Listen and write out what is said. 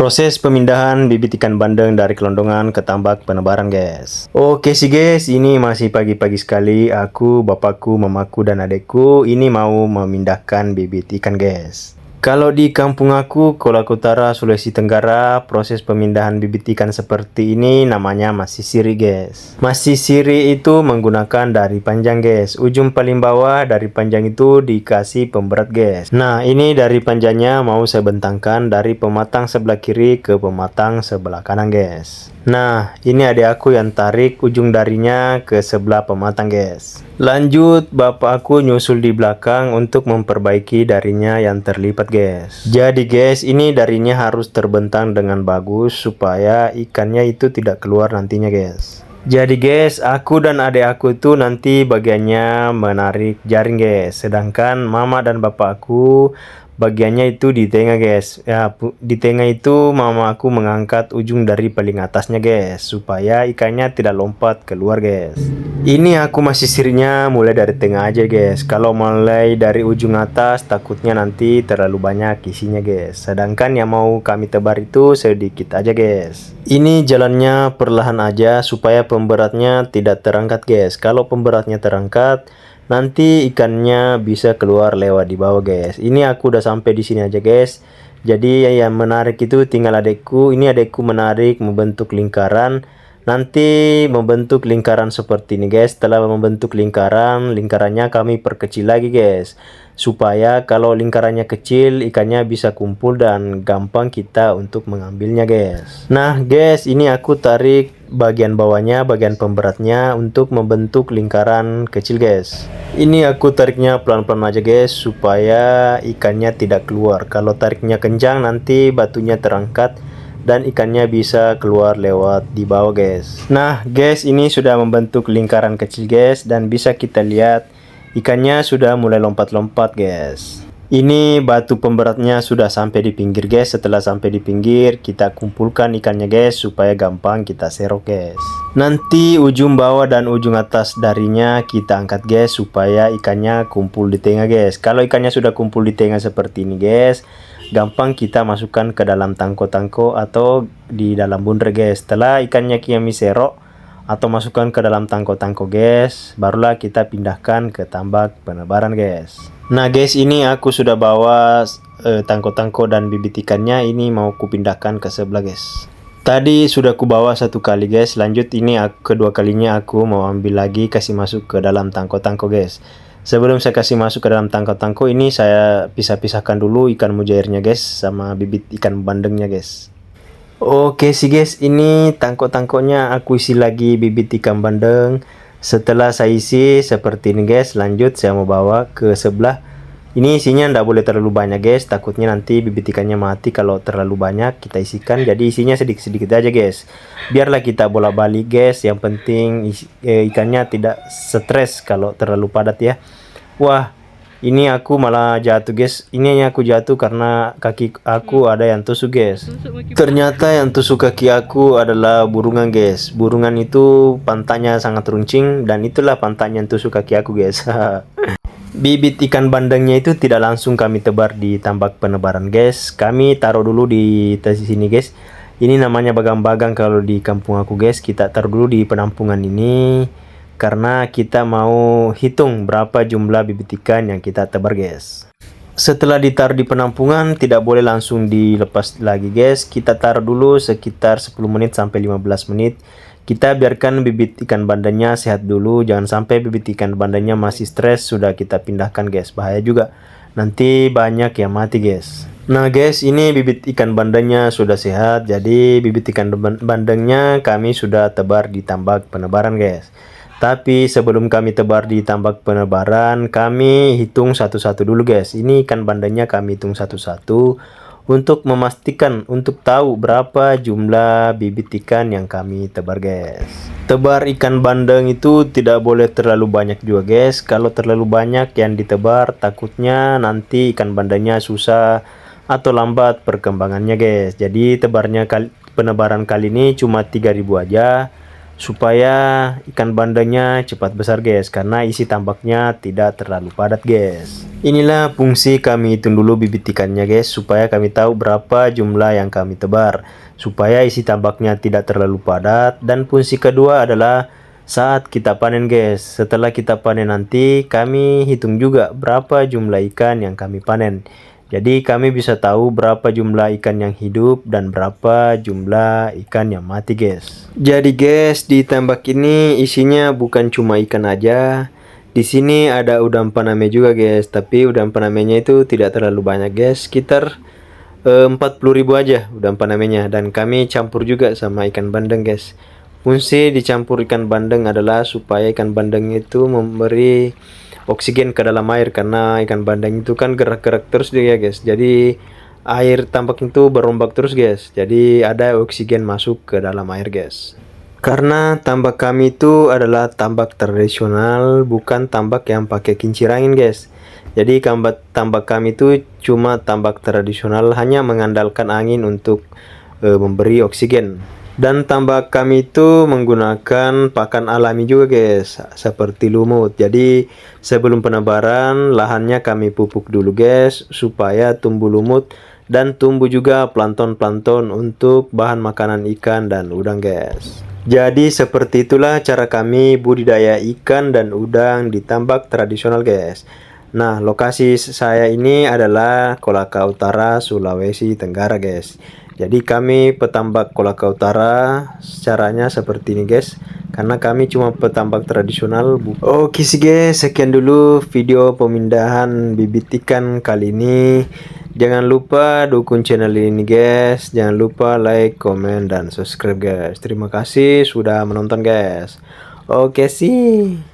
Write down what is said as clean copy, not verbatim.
Proses pemindahan bibit ikan bandeng dari kelondongan ke tambak penebaran, guys. Oke sih guys, ini masih pagi-pagi sekali. Aku, bapakku, mamaku, dan adekku ini mau memindahkan bibit ikan, guys. Kalau di kampung aku, Kolak Utara, Sulawesi Tenggara, proses pemindahan bibit ikan seperti ini namanya masih siri, guys. Masih siri itu menggunakan dari panjang, guys. Ujung paling bawah dari panjang itu dikasih pemberat, guys. Nah, ini dari panjangnya mau saya bentangkan dari pematang sebelah kiri ke pematang sebelah kanan, guys. Nah, ini adik aku yang tarik ujung darinya ke sebelah pematang, guys. Lanjut, bapak aku nyusul di belakang untuk memperbaiki darinya yang terlipat, guys. Jadi guys, ini darinya harus terbentang dengan bagus supaya ikannya itu tidak keluar nantinya, guys. Jadi guys, aku dan adik aku itu nanti bagiannya menarik jaring, guys. Sedangkan mama dan bapak aku bagiannya itu di tengah, guys. Ya, di tengah itu mama aku mengangkat ujung dari paling atasnya, guys, supaya ikannya tidak lompat keluar, guys. Ini aku masih sirinya mulai dari tengah aja, guys. Kalau mulai dari ujung atas takutnya nanti terlalu banyak isinya, guys. Sedangkan yang mau kami tebar itu sedikit aja, guys. Ini jalannya perlahan aja supaya pemberatnya tidak terangkat, guys. Kalau pemberatnya terangkat, nanti ikannya bisa keluar lewat di bawah, guys. Ini aku udah sampai di sini aja, guys. Jadi yang menarik itu tinggal adekku. Ini adekku menarik membentuk lingkaran. Nanti membentuk lingkaran seperti ini, guys. Setelah membentuk lingkarannya kami perkecil lagi, guys. Supaya kalau lingkarannya kecil, ikannya bisa kumpul dan gampang kita untuk mengambilnya, guys. Nah, guys, ini aku tarik bagian bawahnya, bagian pemberatnya untuk membentuk lingkaran kecil, guys. Ini aku tariknya pelan-pelan aja, guys, supaya ikannya tidak keluar. Kalau tariknya kencang, nanti batunya terangkat dan ikannya bisa keluar lewat di bawah, guys. Nah, guys, ini sudah membentuk lingkaran kecil, guys, dan bisa kita lihat ikannya sudah mulai lompat-lompat, guys. Ini batu pemberatnya sudah sampai di pinggir, guys. Setelah sampai di pinggir, kita kumpulkan ikannya, guys, supaya gampang kita serok, guys. Nanti ujung bawah dan ujung atas darinya kita angkat, guys, supaya ikannya kumpul di tengah, guys. Kalau ikannya sudah kumpul di tengah seperti ini, guys, gampang kita masukkan ke dalam tangko-tangko atau di dalam bundar, guys. Setelah ikannya kami serok atau masukkan ke dalam tangko-tangko, guys, barulah kita pindahkan ke tambak penebaran, guys. Nah, guys, ini aku sudah bawa tangko-tangko dan bibit ikannya ini mau kupindahkan ke sebelah, guys. Tadi sudah ku bawa satu kali, guys. Lanjut, ini kedua kalinya aku mau ambil lagi kasih masuk ke dalam tangko-tangko, guys. Sebelum saya kasih masuk ke dalam tangko-tangko ini, saya pisah-pisahkan dulu ikan mujairnya, guys, sama bibit ikan bandengnya, guys. Oke sih, guys, ini tangko-tangkonya aku isi lagi bibit ikan bandeng. Setelah saya isi seperti ini, guys, lanjut saya mau bawa ke sebelah. Ini isinya ndak boleh terlalu banyak, guys, takutnya nanti bibit ikannya mati kalau terlalu banyak kita isikan. Jadi isinya sedikit-sedikit aja, guys. Biarlah kita bola-balik, guys. Yang penting ikannya tidak stres kalau terlalu padat, ya. Wah, ini aku malah jatuh, guys. Ini aku jatuh karena kaki aku ada yang tusuk, guys. Ternyata yang tusuk kaki aku adalah burungan, guys. Burungan itu pantatnya sangat runcing dan itulah pantatnya yang tusuk kaki aku, guys. Bibit ikan bandengnya itu tidak langsung kami tebar di tambak penebaran, guys. Kami taruh dulu di sini, guys. Ini namanya bagang-bagang kalau di kampung aku, guys. Kita taruh dulu di penampungan ini karena kita mau hitung berapa jumlah bibit ikan yang kita tebar, guys. Setelah ditaruh di penampungan, tidak boleh langsung dilepas lagi, guys. Kita taruh dulu sekitar 10 menit sampai 15 menit. Kita biarkan bibit ikan bandengnya sehat dulu. Jangan sampai bibit ikan bandengnya masih stres sudah kita pindahkan, guys. Bahaya juga. Nanti banyak yang mati, guys. Nah, guys, ini bibit ikan bandengnya sudah sehat. Jadi bibit ikan bandengnya kami sudah tebar di tambak penebaran, guys. Tapi sebelum kami tebar di tambak penebaran, kami hitung satu-satu dulu, guys. Ini ikan bandengnya kami hitung satu-satu untuk memastikan, untuk tahu berapa jumlah bibit ikan yang kami tebar, guys. Tebar ikan bandeng itu tidak boleh terlalu banyak juga, guys. Kalau terlalu banyak yang ditebar, takutnya nanti ikan bandengnya susah atau lambat perkembangannya, guys. Jadi penebaran kali ini cuma 3000 aja. supaya ikan bandengnya cepat besar guys, karena isi tambaknya tidak terlalu padat guys. Inilah fungsi kami hitung dulu bibit ikannya guys, supaya kami tahu berapa jumlah yang kami tebar, supaya isi tambaknya tidak terlalu padat. Dan fungsi kedua adalah saat kita panen guys, setelah kita panen nanti kami hitung juga berapa jumlah ikan yang kami panen. Jadi kami bisa tahu berapa jumlah ikan yang hidup dan berapa jumlah ikan yang mati guys. Jadi guys, di tambak ini isinya bukan cuma ikan aja. Di sini ada udang faname juga guys, tapi udang fanamenya itu tidak terlalu banyak guys, sekitar 40.000 aja udang fanamenya, dan kami campur juga sama ikan bandeng guys. Fungsi dicampur ikan bandeng adalah supaya ikan bandeng itu memberi oksigen ke dalam air, karena ikan bandeng itu kan gerak-gerak terus dia guys. Jadi air tambak itu berombak terus guys. Jadi ada oksigen masuk ke dalam air guys. Karena tambak kami itu adalah tambak tradisional, bukan tambak yang pakai kincir angin guys. Jadi tambak kami itu cuma tambak tradisional, hanya mengandalkan angin untuk memberi oksigen. Dan tambak kami itu menggunakan pakan alami juga guys, seperti lumut. Jadi sebelum penebaran lahannya kami pupuk dulu guys, supaya tumbuh lumut dan tumbuh juga plankton-plankton untuk bahan makanan ikan dan udang guys. Jadi seperti itulah cara kami budidaya ikan dan udang di tambak tradisional guys. Nah, lokasi saya ini adalah Kolaka Utara, Sulawesi Tenggara guys. Jadi kami petambak Kolaka Utara, caranya seperti ini guys, karena kami cuma petambak tradisional. Oke sih guys, sekian dulu video pemindahan bibit ikan kali ini. Jangan lupa dukung channel ini guys, jangan lupa like, komen, dan subscribe guys. Terima kasih sudah menonton guys. Oke sih.